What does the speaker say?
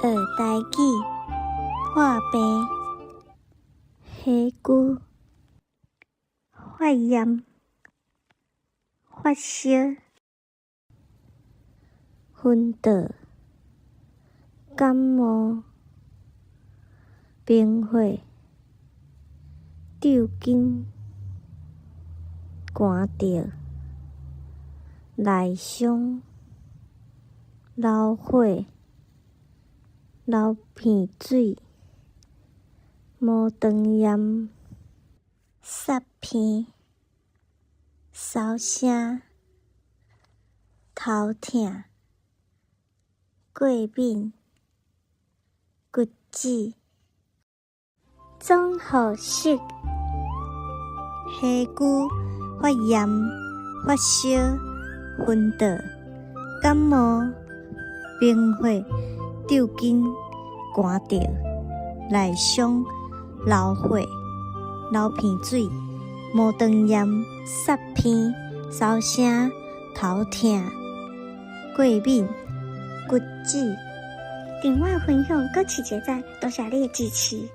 学台语，破病、下句、发炎、发烧、昏倒、感冒、冰火、抽筋、寒着、内伤、流血、流鼻水、无肠炎、煞片、烧声、头痛、过敏、骨子、综合式、下句、发炎、发烧、昏倒、感冒、冰火、抽筋、寒着、内伤、流血、流鼻水、无肠炎、煞片、烧声、头痛、过敏、骨子。另外分享，搁试一再，多谢你的支持。